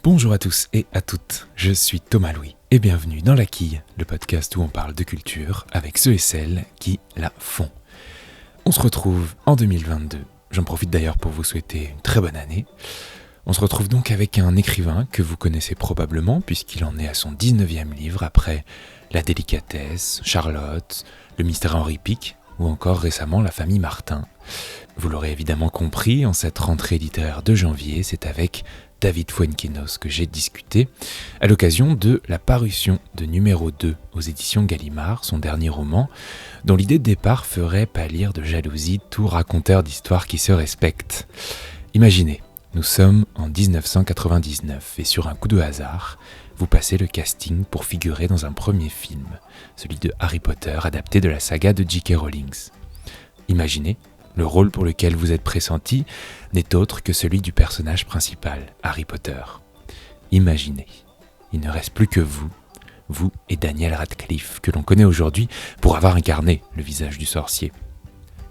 Bonjour à tous et à toutes, je suis Thomas Louis et bienvenue dans La Quille, le podcast où on parle de culture avec ceux et celles qui la font. On se retrouve en 2022, j'en profite d'ailleurs pour vous souhaiter une très bonne année. On se retrouve donc avec un écrivain que vous connaissez probablement puisqu'il en est à son 19e livre après La délicatesse, Charlotte, Le mystère Henri Pic ou encore récemment La famille Martin. Vous l'aurez évidemment compris, en cette rentrée littéraire de janvier, c'est avec David Fuenquinos que j'ai discuté à l'occasion de la parution de numéro 2 aux éditions Gallimard, son dernier roman, dont l'idée de départ ferait pâlir de jalousie tout raconteur d'histoires qui se respecte. Imaginez, nous sommes en 1999 et sur un coup de hasard, vous passez le casting pour figurer dans un premier film, celui de Harry Potter adapté de la saga de J.K. Rowling. Imaginez, le rôle pour lequel vous êtes pressenti n'est autre que celui du personnage principal, Harry Potter. Imaginez, il ne reste plus que vous et Daniel Radcliffe, que l'on connaît aujourd'hui pour avoir incarné le visage du sorcier.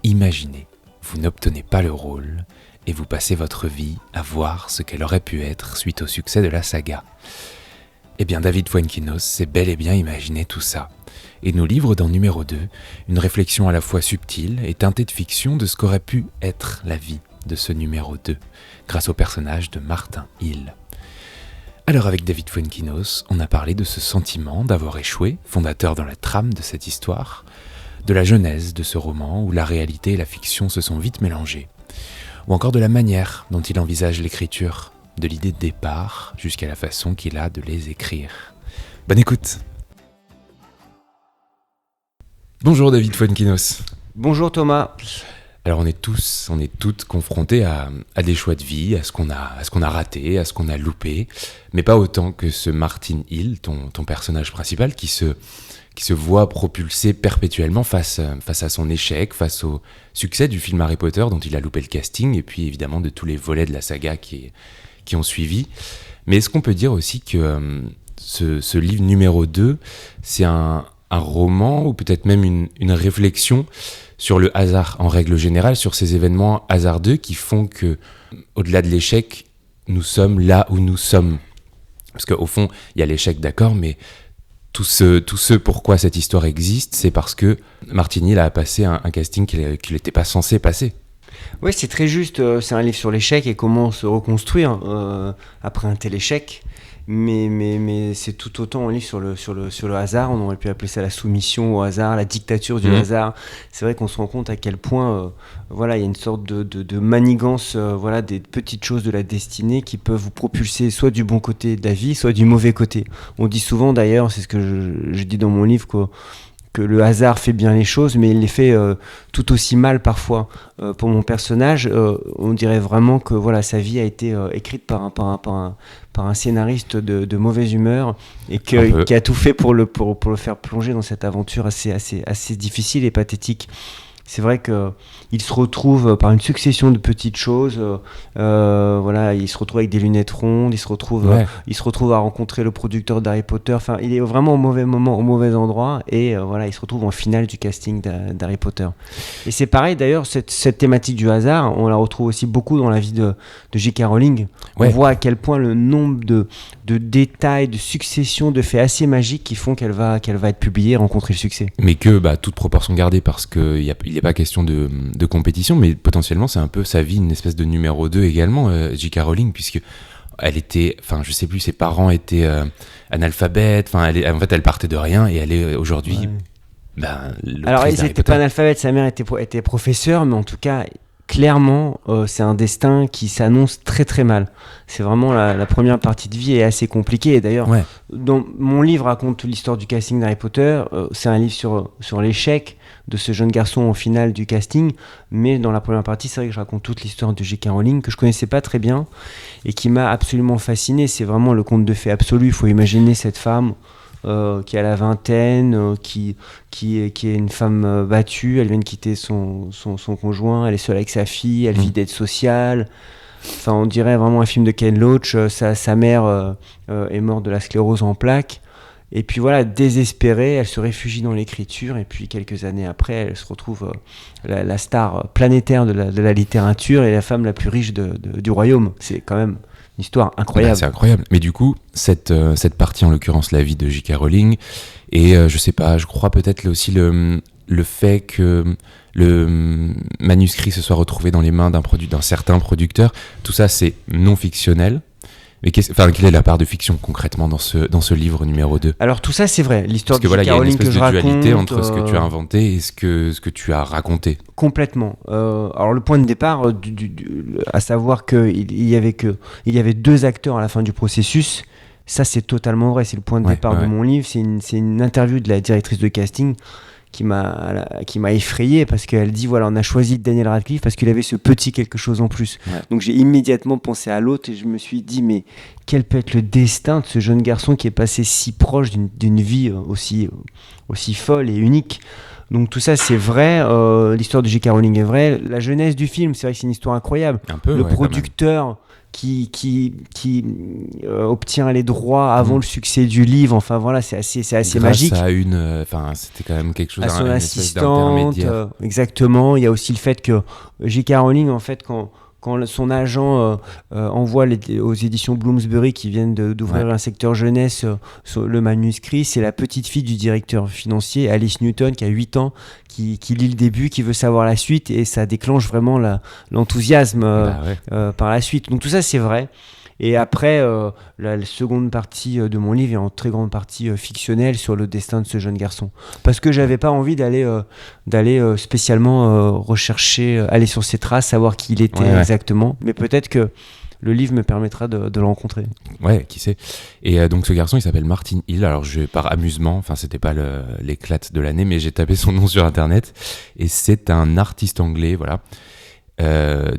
Imaginez, vous n'obtenez pas le rôle et vous passez votre vie à voir ce qu'elle aurait pu être suite au succès de la saga. Eh bien, David Fuenquinos s'est bel et bien imaginé tout ça, et nous livre dans numéro 2 une réflexion à la fois subtile et teintée de fiction de ce qu'aurait pu être la vie de ce numéro 2, grâce au personnage de Martin Hill. Alors avec David Fuenquinos, on a parlé de ce sentiment d'avoir échoué, fondateur dans la trame de cette histoire, de la genèse de ce roman où la réalité et la fiction se sont vite mélangées, ou encore de la manière dont il envisage l'écriture, de l'idée de départ jusqu'à la façon qu'il a de les écrire. Bonne écoute! Bonjour David Fuenquinos. Bonjour Thomas. Alors on est toutes confrontés à des choix de vie, à ce qu'on a raté, à ce qu'on a loupé, mais pas autant que ce Martin Hill, ton personnage principal, qui se voit propulsé perpétuellement face à son échec, face au succès du film Harry Potter dont il a loupé le casting, et puis évidemment de tous les volets de la saga qui ont suivi. Mais est-ce qu'on peut dire aussi que ce livre numéro 2, c'est un roman ou peut-être même une réflexion sur le hasard en règle générale, sur ces événements hasardeux qui font que, au-delà de l'échec, nous sommes là où nous sommes. Parce qu'au fond, il y a l'échec, d'accord, mais tout ce pourquoi cette histoire existe, c'est parce que Martin Hill a passé un casting qu'il n'était pas censé passer. Oui, c'est très juste. C'est un livre sur l'échec et comment se reconstruire après un tel échec. Mais c'est tout autant un livre sur le hasard. On aurait pu appeler ça la soumission au hasard, la dictature du hasard. C'est vrai qu'on se rend compte à quel point il y a une sorte de manigance des petites choses de la destinée qui peuvent vous propulser soit du bon côté de la vie, soit du mauvais côté. On dit souvent d'ailleurs, c'est ce que je dis dans mon livre, que le hasard fait bien les choses, mais il les fait tout aussi mal parfois. Pour mon personnage, on dirait vraiment que sa vie a été écrite par un scénariste de mauvaise humeur et qui a tout fait pour le faire plonger dans cette aventure assez difficile et pathétique. C'est vrai qu'il se retrouve par une succession de petites choses. Il se retrouve avec des lunettes rondes. Il se retrouve à rencontrer le producteur d'Harry Potter. Enfin, il est vraiment au mauvais moment, au mauvais endroit. Et il se retrouve en finale du casting d'Harry Potter. Et c'est pareil d'ailleurs, cette thématique du hasard, on la retrouve aussi beaucoup dans la vie de J.K. Rowling. On voit à quel point le nombre de détails, de successions, de faits assez magiques qui font qu'elle va être publiée et rencontrer le succès. Mais que toute proportion gardée, parce qu'il n'est pas question de compétition, mais potentiellement c'est un peu sa vie, une espèce de numéro 2 également, J.K. Rowling, puisque elle était, je sais plus, ses parents étaient analphabètes, elle partait de rien et elle est aujourd'hui... Alors ils n'étaient pas analphabètes, sa mère était professeure, mais en tout cas... Clairement, c'est un destin qui s'annonce très très mal. C'est vraiment la première partie de vie est assez compliquée. Et d'ailleurs, dans mon livre raconte l'histoire du casting d'Harry Potter. C'est un livre sur l'échec de ce jeune garçon en finale du casting. Mais dans la première partie, c'est vrai que je raconte toute l'histoire de J.K. Rowling que je connaissais pas très bien et qui m'a absolument fasciné. C'est vraiment le conte de fées absolu. Il faut imaginer cette femme qui a la vingtaine, qui est une femme battue, elle vient de quitter son conjoint, elle est seule avec sa fille, elle vit d'aide sociale. Enfin, on dirait vraiment un film de Ken Loach. Sa mère est morte de la sclérose en plaques. Et puis désespérée, elle se réfugie dans l'écriture. Et puis quelques années après, elle se retrouve la star planétaire de la littérature et la femme la plus riche du royaume. C'est quand même histoire incroyable. C'est incroyable. Mais du coup, cette partie, en l'occurrence, la vie de J.K. Rowling, et je sais pas, je crois peut-être là aussi le fait que le manuscrit se soit retrouvé dans les mains d'un certain producteur, tout ça, c'est non fictionnel. Mais quelle est la part de fiction concrètement dans ce livre numéro 2 ? Alors tout ça c'est vrai, l'histoire de Parce que J.K. Rowling que je raconte... il y a une espèce de dualité entre ce que tu as inventé et ce que tu as raconté. Complètement. Alors le point de départ, à savoir qu'il y avait 2 acteurs à la fin du processus, ça c'est totalement vrai, c'est le point de départ de mon livre, c'est une interview de la directrice de casting qui m'a effrayé parce qu'elle dit voilà, on a choisi Daniel Radcliffe parce qu'il avait ce petit quelque chose en plus. Ouais. Donc j'ai immédiatement pensé à l'autre et je me suis dit mais quel peut être le destin de ce jeune garçon qui est passé si proche d'une vie aussi folle et unique. Donc tout ça c'est vrai, l'histoire de J.K. Rowling est vraie, la jeunesse du film c'est vrai que c'est une histoire incroyable. Un peu, le producteur qui obtient les droits avant le succès du livre, enfin voilà, c'est assez magique. Grâce à c'était quand même quelque chose, à son assistante, exactement. Il y a aussi le fait que J.K. Rowling, en fait, quand son agent envoie aux éditions Bloomsbury qui viennent d'ouvrir un secteur jeunesse le manuscrit, c'est la petite fille du directeur financier, Alice Newton, qui a 8 ans, qui lit le début, qui veut savoir la suite, et ça déclenche vraiment l'enthousiasme par la suite. Donc tout ça, c'est vrai. Et après, la seconde partie de mon livre est en très grande partie fictionnelle sur le destin de ce jeune garçon. Parce que j'avais pas envie d'aller spécialement rechercher, aller sur ses traces, savoir qui il était exactement. Mais peut-être que le livre me permettra de le rencontrer. Ouais, qui sait. Et donc ce garçon, il s'appelle Martin Hill. Alors par amusement, c'était pas l'éclate de l'année, mais j'ai tapé son nom sur Internet. Et c'est un artiste anglais, voilà.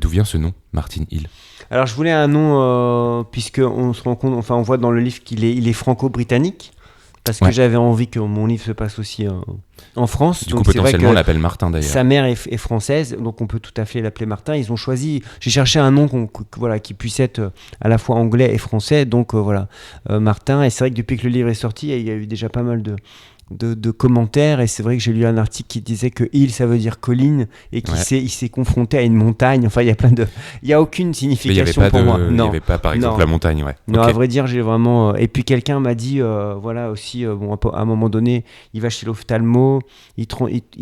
D'où vient ce nom, Martin Hill ? Alors je voulais un nom puisqu'on se rend compte, on voit dans le livre qu'il est franco-britannique, parce que j'avais envie que mon livre se passe aussi en France. Du coup, potentiellement, on l'appelle Martin d'ailleurs. Sa mère est française, donc on peut tout à fait l'appeler Martin. Ils ont choisi, j'ai cherché un nom qui puisse être à la fois anglais et français, donc Martin. Et c'est vrai que depuis que le livre est sorti, il y a eu déjà pas mal de commentaires, et c'est vrai que j'ai lu un article qui disait que Hill ça veut dire colline et il s'est confronté à une montagne. Enfin, il y a aucune signification pour moi. Il n'y avait pas par exemple la montagne. Non, à vrai dire, j'ai vraiment. Et puis quelqu'un m'a dit, aussi, à un moment donné, il va chez l'ophtalmo, il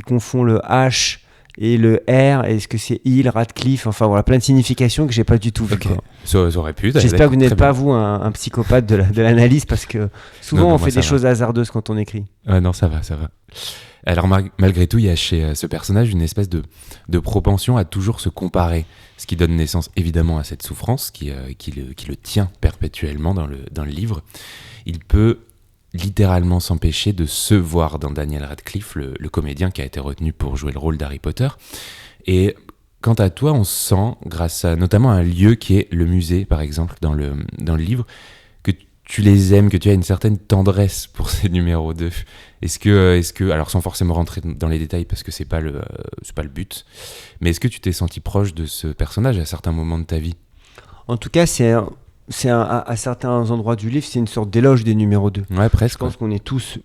confond le H et le R, est-ce que c'est Hill, Radcliffe, enfin voilà, plein de significations que j'ai pas du tout vu. Ça aurait pu. J'espère que vous n'êtes pas vous un psychopathe de l'analyse, parce que souvent on fait des choses hasardeuses quand on écrit. Non, ça va. Alors malgré tout, il y a chez ce personnage une espèce de propension à toujours se comparer, ce qui donne naissance évidemment à cette souffrance qui le tient perpétuellement dans le livre. Il peut littéralement s'empêcher de se voir dans Daniel Radcliffe, le comédien qui a été retenu pour jouer le rôle d'Harry Potter. Et quant à toi, on sent, grâce à notamment un lieu qui est le musée, par exemple, dans le livre, que tu les aimes, que tu as une certaine tendresse pour ces numéros 2. Est-ce que, alors sans forcément rentrer dans les détails parce que c'est pas le but, mais est-ce que tu t'es senti proche de ce personnage à certains moments de ta vie ? En tout cas, à certains endroits du livre, c'est une sorte d'éloge des numéros 2. Ouais, presque. Je pense qu'on est tous,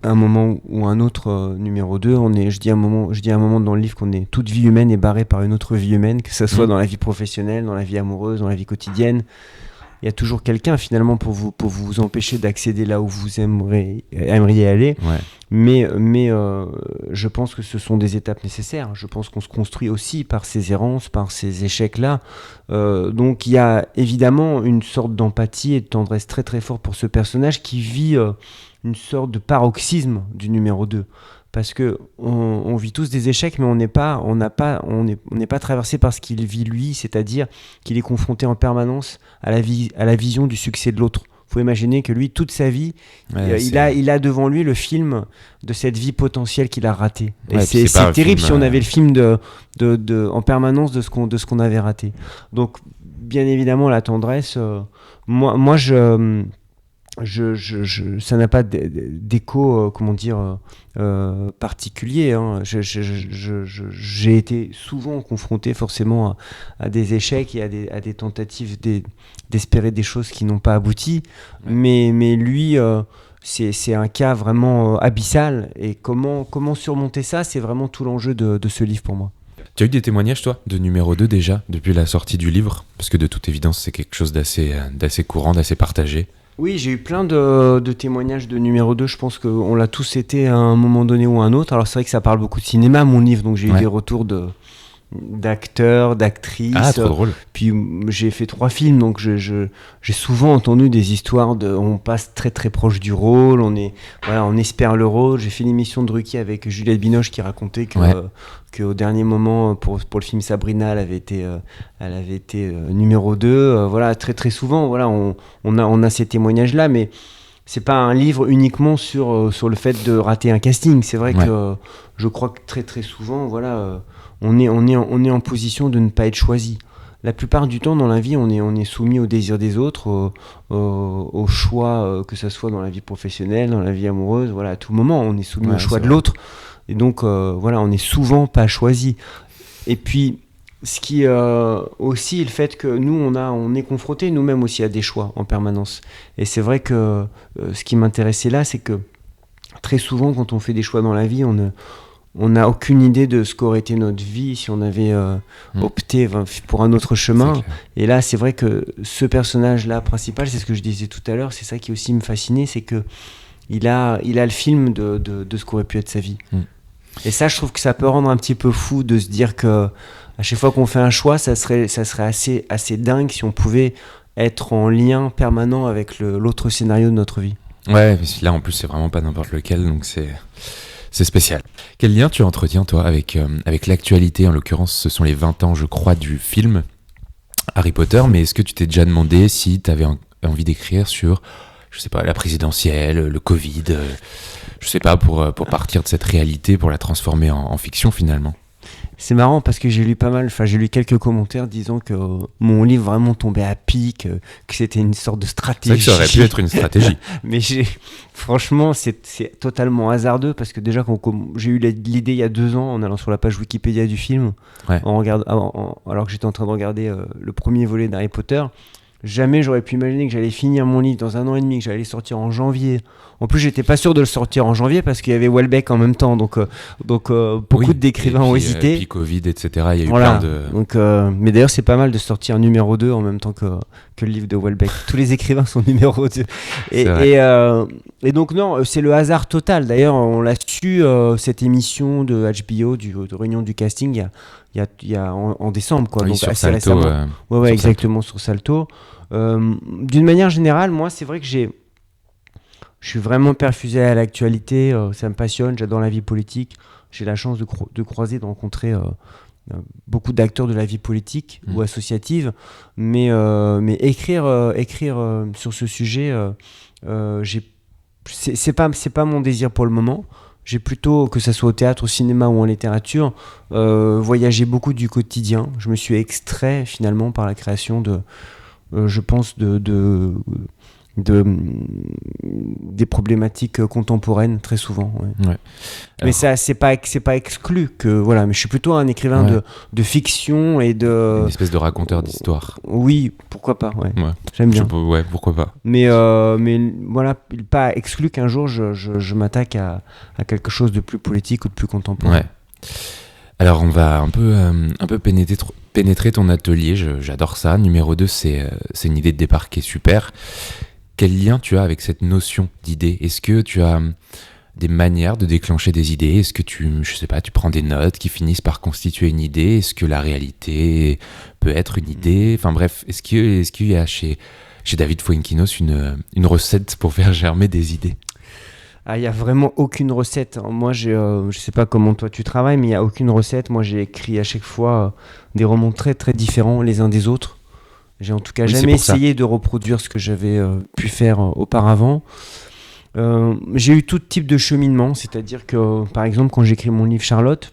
à un moment ou un autre, numéro 2. Je dis à un moment dans le livre qu'on est, toute vie humaine est barrée par une autre vie humaine, que ce soit dans la vie professionnelle, dans la vie amoureuse, dans la vie quotidienne. Il y a toujours quelqu'un finalement pour vous empêcher d'accéder là où vous aimeriez aller. Ouais. Mais je pense que ce sont des étapes nécessaires. Je pense qu'on se construit aussi par ces errances, par ces échecs-là. Donc il y a évidemment une sorte d'empathie et de tendresse très très forte pour ce personnage qui vit une sorte de paroxysme du numéro 2. Parce que on vit tous des échecs, mais on n'est pas traversé par ce qu'il vit lui, c'est-à-dire qu'il est confronté en permanence à la vision du succès de l'autre. Faut imaginer que lui, toute sa vie, il a devant lui le film de cette vie potentielle qu'il a ratée. Et c'est terrible si on avait le film en permanence de ce qu'on avait raté. Donc, bien évidemment, la tendresse. Moi, ça n'a pas d'écho, particulier. Hein. J'ai été souvent confronté forcément à des échecs et à des tentatives d'espérer des choses qui n'ont pas abouti. Ouais. Mais lui, c'est un cas vraiment abyssal. Et comment surmonter ça, c'est vraiment tout l'enjeu de ce livre pour moi. Tu as eu des témoignages, toi, de numéro 2 déjà, depuis la sortie du livre? Parce que de toute évidence, c'est quelque chose d'assez courant, d'assez partagé. Oui, j'ai eu plein de témoignages de numéro 2. Je pense qu'on l'a tous été à un moment donné ou à un autre. Alors c'est vrai que ça parle beaucoup de cinéma, mon livre, donc j'ai eu des retours d'acteurs, d'actrices. Ah, trop drôle. Puis j'ai fait 3 films, donc j'ai souvent entendu des histoires on passe très très proche du rôle, on espère le rôle. J'ai fait une émission de Ruquier avec Juliette Binoche qui racontait qu'au dernier moment pour le film Sabrina, elle avait été numéro 2. Voilà, très très souvent, voilà, on a ces témoignages là, mais c'est pas un livre uniquement sur le fait de rater un casting. C'est vrai que je crois que très très souvent, voilà, on est en position de ne pas être choisi. La plupart du temps dans la vie, on est soumis aux désirs des autres, au choix, que ce soit dans la vie professionnelle, dans la vie amoureuse, voilà, à tout moment, on est soumis au choix de l'autre. Et donc, voilà, on n'est souvent pas choisi. Et puis, ce qui aussi le fait que nous, on est confrontés nous-mêmes aussi à des choix en permanence. Et c'est vrai que ce qui m'intéressait là, c'est que très souvent, quand on fait des choix dans la vie, on n'a aucune idée de ce qu'aurait été notre vie si on avait opté pour un autre chemin. Et là, c'est vrai que ce personnage-là principal, c'est ce que je disais tout à l'heure, c'est ça qui aussi me fascinait, c'est que il a le film de ce qu'aurait pu être sa vie. Et ça, je trouve que ça peut rendre un petit peu fou de se dire que à chaque fois qu'on fait un choix, ça serait assez dingue si on pouvait être en lien permanent avec l'autre scénario de notre vie. Ouais, mais là en plus c'est vraiment pas n'importe lequel, donc c'est spécial. Quel lien tu entretiens, toi, avec l'actualité? En l'occurrence, ce sont les 20 ans, je crois, du film Harry Potter, mais est-ce que tu t'es déjà demandé si tu avais envie d'écrire sur, je sais pas, la présidentielle, le Covid, je sais pas, pour partir de cette réalité, pour la transformer en fiction, finalement? C'est marrant parce que j'ai lu quelques commentaires disant que mon livre vraiment tombait à pic, que c'était une sorte de stratégie. C'est vrai que ça aurait pu être une stratégie. Mais franchement, c'est totalement hasardeux parce que déjà, quand j'ai eu l'idée il y a 2 ans en allant sur la page Wikipédia du film, alors que j'étais en train de regarder le premier volet d'Harry Potter, jamais j'aurais pu imaginer que j'allais finir mon livre dans 1 an et demi, que j'allais sortir en janvier. En plus, j'étais pas sûr de le sortir en janvier parce qu'il y avait Houellebecq en même temps, donc beaucoup d'écrivains ont hésité. Et puis Covid, etc. Il y a eu plein de. Donc, mais d'ailleurs, c'est pas mal de sortir numéro 2 en même temps que le livre de Houellebecq. Tous les écrivains sont numéro 2. Et donc non, c'est le hasard total. D'ailleurs, on l'a su cette émission de HBO, de réunion du casting, il y a en décembre, quoi. Donc sur assez Salto, récemment. Ouais, exactement, sur Salto. D'une manière générale, moi, c'est vrai que je suis vraiment perfusé à l'actualité, ça me passionne, j'adore la vie politique. J'ai la chance de croiser, de rencontrer beaucoup d'acteurs de la vie politique ou associative, mais écrire sur ce sujet, c'est pas mon désir pour le moment. J'ai plutôt, que ça soit au théâtre, au cinéma ou en littérature, voyagé beaucoup du quotidien. Je me suis extrait finalement par la création je pense des problématiques contemporaines très souvent. Ouais. Alors, mais ça, c'est pas exclu que voilà. Mais je suis plutôt un écrivain de fiction et une espèce de raconteur d'histoire. Oui, pourquoi pas. Ouais. J'aime bien. Pourquoi pas. Mais voilà, pas exclu qu'un jour je m'attaque à quelque chose de plus politique ou de plus contemporain. Ouais. Alors on va un peu pénétrer ton atelier. J'adore ça. Numéro 2, c'est une idée de départ qui est super. Quel lien tu as avec cette notion d'idée? Est-ce que tu as des manières de déclencher des idées? Est-ce que tu prends des notes qui finissent par constituer une idée? Est-ce que la réalité peut être une idée? Enfin bref, est-ce qu'il y a chez David Fuenquinos une recette pour faire germer des idées? Il n'y a vraiment aucune recette. Moi, je sais pas comment toi tu travailles, mais il n'y a aucune recette. Moi, j'ai écrit à chaque fois des romans très très différents les uns des autres. J'ai en tout cas jamais essayé de reproduire ce que j'avais pu faire auparavant. J'ai eu tout type de cheminement, c'est-à-dire que, par exemple, quand j'écris mon livre Charlotte,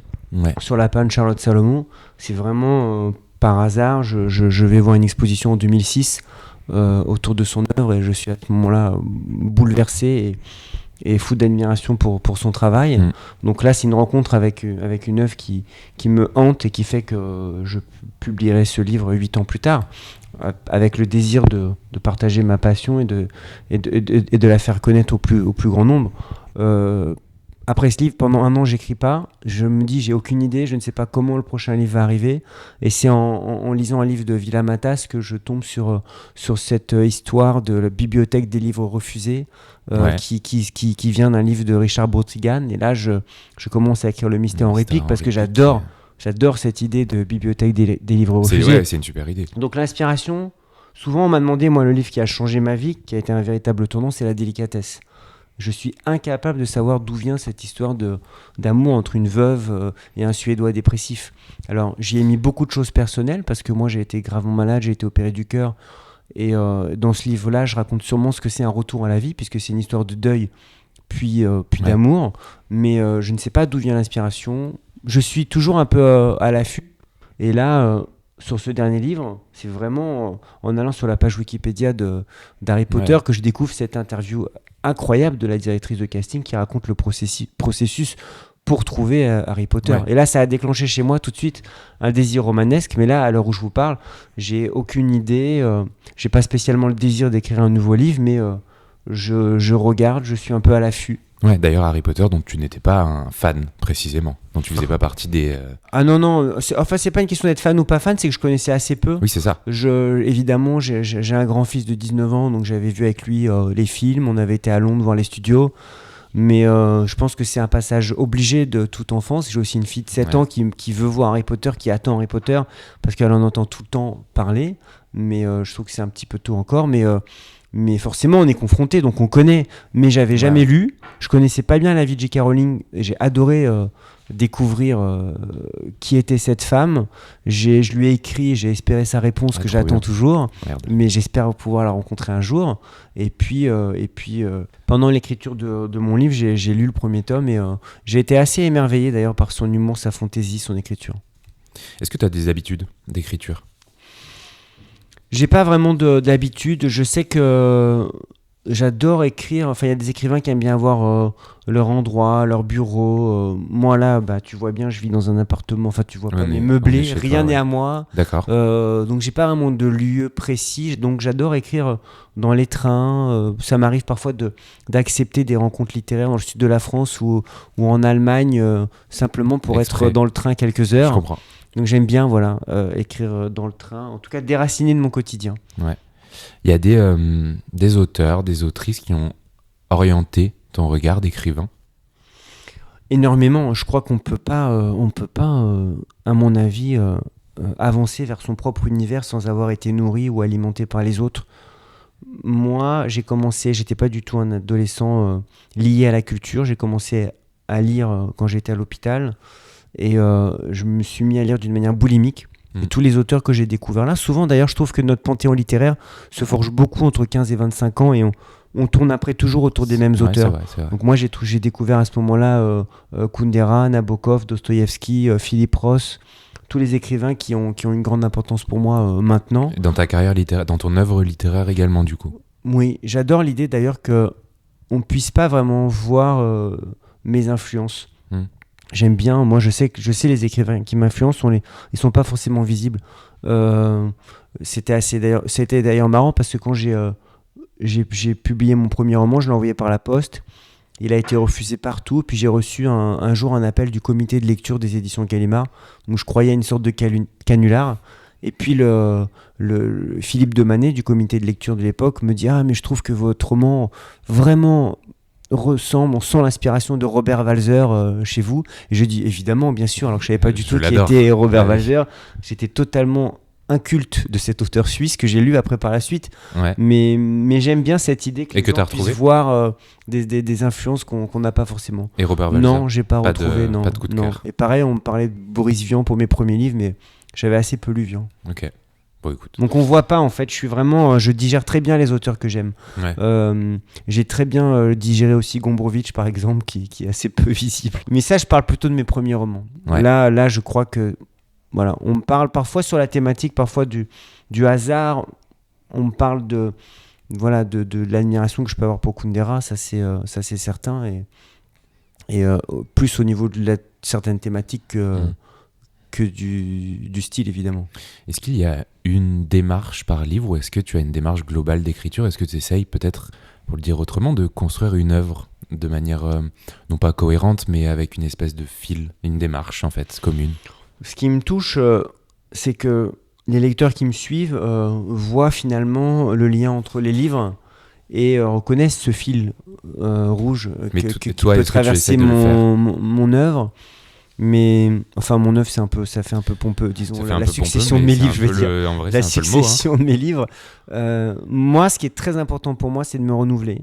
sur la panne Charlotte Salomon, c'est vraiment par hasard. Je vais voir une exposition en 2006 autour de son œuvre et je suis à ce moment-là bouleversé et fou d'admiration pour son travail. Donc là, c'est une rencontre avec une œuvre qui me hante et qui fait que je publierai ce livre 8 ans plus tard, avec le désir de partager ma passion et de la faire connaître au plus grand nombre. après ce livre, pendant 1 an, j'écris pas. Je me dis, j'ai aucune idée, je ne sais pas comment le prochain livre va arriver. Et c'est en lisant un livre de Villa-Matas que je tombe sur cette histoire de la bibliothèque des livres refusés, qui vient d'un livre de Richard Brostigam. Et là, je commence à écrire Le Mystère en réplique parce que j'adore cette idée de bibliothèque des livres refusés. C'est une super idée. Donc l'inspiration, souvent on m'a demandé, moi, le livre qui a changé ma vie, qui a été un véritable tournant, c'est La délicatesse. Je suis incapable de savoir d'où vient cette histoire d'amour entre une veuve et un Suédois dépressif. Alors, j'y ai mis beaucoup de choses personnelles parce que moi, j'ai été gravement malade, j'ai été opéré du cœur. Et dans ce livre-là, je raconte sûrement ce que c'est un retour à la vie, puisque c'est une histoire de deuil, puis d'amour. Mais je ne sais pas d'où vient l'inspiration. Je suis toujours un peu à l'affût. Et là, sur ce dernier livre, c'est vraiment en allant sur la page Wikipédia d'Harry Potter que je découvre cette interview incroyable de la directrice de casting qui raconte le processus pour trouver Harry Potter. Et là, ça a déclenché chez moi tout de suite un désir romanesque. Mais là, à l'heure où je vous parle, j'ai aucune idée. J'ai pas spécialement le désir d'écrire un nouveau livre, mais je regarde, je suis un peu à l'affût. Ouais, d'ailleurs, Harry Potter, dont tu n'étais pas un fan, précisément. Dont tu faisais pas partie des... Ah non, c'est pas une question d'être fan ou pas fan, c'est que je connaissais assez peu. Oui, c'est ça. Évidemment, j'ai un grand-fils de 19 ans, donc j'avais vu avec lui les films, on avait été à Londres voir les studios, mais je pense que c'est un passage obligé de toute enfance. J'ai aussi une fille de 7 ans qui veut voir Harry Potter, qui attend Harry Potter, parce qu'elle en entend tout le temps parler, mais je trouve que c'est un petit peu tôt encore, mais forcément, on est confronté, donc on connaît. Mais j'avais jamais lu. Je connaissais pas bien la vie de J.K. Rowling. Et j'ai adoré découvrir qui était cette femme. Je lui ai écrit, j'ai espéré sa réponse que j'attends toujours. Merde. Mais j'espère pouvoir la rencontrer un jour. Et puis pendant l'écriture de mon livre, j'ai lu le premier tome et j'ai été assez émerveillé d'ailleurs par son humour, sa fantaisie, son écriture. Est-ce que tu as des habitudes d'écriture ? J'ai pas vraiment d'habitude. Je sais que j'adore écrire. Enfin, il y a des écrivains qui aiment bien avoir leur endroit, leur bureau. Moi, là, tu vois bien, je vis dans un appartement. Enfin, tu vois pas, mais meublé. Rien n'est à moi. D'accord. Donc, j'ai pas vraiment de lieu précis. Donc, j'adore écrire dans les trains. Ça m'arrive parfois d'accepter des rencontres littéraires dans le sud de la France ou en Allemagne, simplement pour être dans le train quelques heures. Je comprends. Donc j'aime bien écrire dans le train, en tout cas déraciner de mon quotidien. Ouais. Il y a des auteurs, des autrices qui ont orienté ton regard d'écrivain. Énormément. Je crois qu'on peut pas, à mon avis, avancer vers son propre univers sans avoir été nourri ou alimenté par les autres. Moi, j'étais pas du tout un adolescent lié à la culture. J'ai commencé à lire quand j'étais à l'hôpital. Et je me suis mis à lire d'une manière boulimique. Et tous les auteurs que j'ai découverts là, souvent d'ailleurs, je trouve que notre panthéon littéraire se forge beaucoup entre 15 et 25 ans et on tourne après toujours autour des mêmes auteurs. C'est vrai. Donc moi, j'ai découvert à ce moment-là Kundera, Nabokov, Dostoïevski, Philippe Ross, tous les écrivains qui ont une grande importance pour moi maintenant. Et dans ta carrière littéraire, dans ton œuvre littéraire également, du coup. Oui, j'adore l'idée d'ailleurs qu'on ne puisse pas vraiment voir mes influences. J'aime bien, moi je sais les écrivains qui m'influencent, ils sont pas forcément visibles. C'était d'ailleurs marrant parce que quand j'ai publié mon premier roman, je l'ai envoyé par la poste. Il a été refusé partout, puis j'ai reçu un jour un appel du comité de lecture des éditions Gallimard, où je croyais à une sorte de canular. Et puis le Philippe Demanet du comité de lecture de l'époque me dit « Ah, mais je trouve que votre roman vraiment... on sent l'inspiration de Robert Walser chez vous. » Et je dis évidemment, bien sûr, alors que je savais pas du tout qui était Robert Walser. J'étais totalement inculte de cet auteur suisse que j'ai lu après par la suite. Ouais. Mais j'aime bien cette idée que les gens puissent voir des influences qu'on n'a pas forcément. Et Robert Walser? Non, j'ai pas retrouvé. Non, pas de coup de cœur. Et pareil, on me parlait de Boris Vian pour mes premiers livres, mais j'avais assez peu lu Vian. Ok. Bon, écoute. Donc on voit pas en fait, je digère très bien les auteurs que j'aime. Ouais. J'ai très bien digéré aussi Gombrowicz par exemple, qui est assez peu visible. Mais ça, je parle plutôt de mes premiers romans. Ouais. Là, je crois que voilà, on me parle parfois sur la thématique, parfois du hasard. On me parle de l'admiration que je peux avoir pour Kundera, ça c'est certain, et plus au niveau de certaines thématiques que du style, évidemment. Est-ce qu'il y a une démarche par livre ou est-ce que tu as une démarche globale d'écriture ? Est-ce que tu essayes peut-être, pour le dire autrement, de construire une œuvre de manière non pas cohérente, mais avec une espèce de fil, une démarche en fait commune. Ce qui me touche, c'est que les lecteurs qui me suivent voient finalement le lien entre les livres et reconnaissent ce fil rouge qui peut traverser mon œuvre. Mais enfin, mon œuvre, ça fait un peu pompeux, disons, la succession de mes livres, je veux dire. En vrai, la succession de mes livres. Moi, ce qui est très important pour moi, c'est de me renouveler,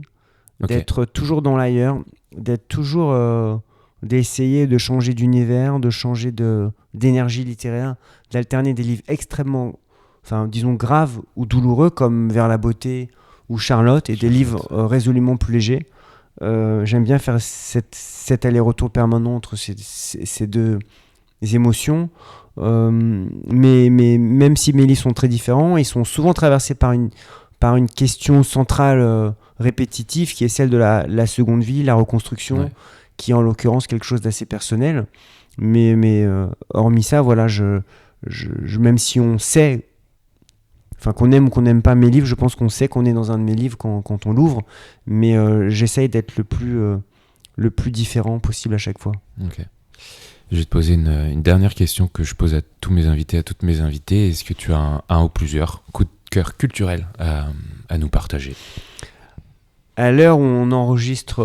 d'être toujours dans l'ailleurs, d'être toujours, d'essayer de changer d'univers, de changer d'énergie littéraire, d'alterner des livres extrêmement, enfin, disons, graves ou douloureux, comme Vers la beauté ou Charlotte, et des livres résolument plus légers. J'aime bien faire cet aller-retour permanent entre ces deux émotions, mais même si mes livres sont très différents, ils sont souvent traversés par une question centrale répétitive qui est celle de la seconde vie, la reconstruction, qui est en l'occurrence quelque chose d'assez personnel. Mais hormis ça, voilà, même si on sait, enfin, qu'on aime ou qu'on n'aime pas mes livres, je pense qu'on sait qu'on est dans un de mes livres quand on l'ouvre, mais j'essaye d'être le plus différent possible à chaque fois. Ok. Je vais te poser une dernière question que je pose à tous mes invités, à toutes mes invitées. Est-ce que tu as un ou plusieurs coups de cœur culturels à nous partager ? À l'heure où on enregistre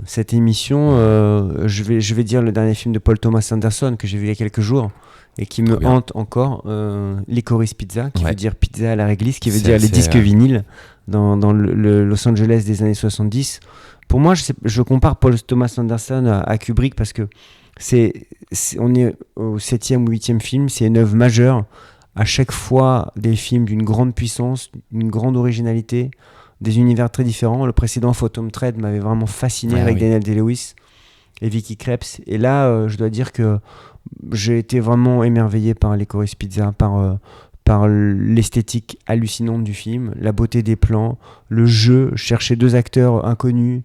cette émission, je vais dire le dernier film de Paul Thomas Anderson que j'ai vu il y a quelques jours et qui me hante encore, Licorice Pizza, qui veut dire pizza à la réglisse, qui veut dire les disques vinyles dans le Los Angeles des années 70. Pour moi, je compare Paul Thomas Anderson à Kubrick parce que on est au 7e ou 8e film, c'est une œuvre majeure. À chaque fois, des films d'une grande puissance, d'une grande originalité, des univers très différents. Le précédent, Phantom Thread, m'avait vraiment fasciné avec Daniel Day-Lewis et Vicky Krieps. Et là, je dois dire que j'ai été vraiment émerveillé par Licorice Pizza, par l'esthétique hallucinante du film, la beauté des plans, le jeu, chercher deux acteurs inconnus,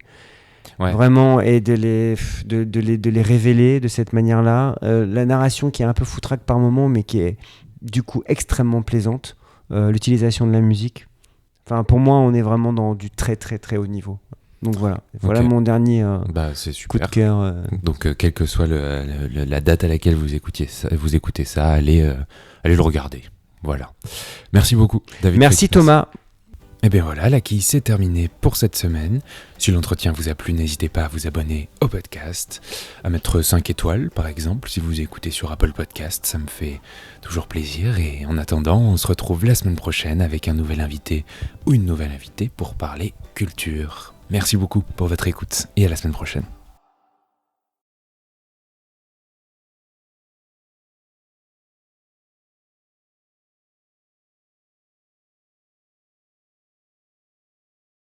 vraiment, et de les révéler de cette manière-là. La narration qui est un peu foutraque par moments, mais qui est du coup extrêmement plaisante. L'utilisation de la musique. Enfin, pour moi, on est vraiment dans du très très très haut niveau. Donc voilà mon dernier coup de cœur. Donc quelle que soit la date à laquelle vous écoutez ça, allez le regarder. Voilà. Merci beaucoup, David. Merci Thomas. Et bien voilà, la quille, c'est terminé pour cette semaine. Si l'entretien vous a plu, n'hésitez pas à vous abonner au podcast, à mettre 5 étoiles par exemple, si vous écoutez sur Apple Podcast, ça me fait toujours plaisir. Et en attendant, on se retrouve la semaine prochaine avec un nouvel invité ou une nouvelle invitée pour parler culture. Merci beaucoup pour votre écoute et à la semaine prochaine.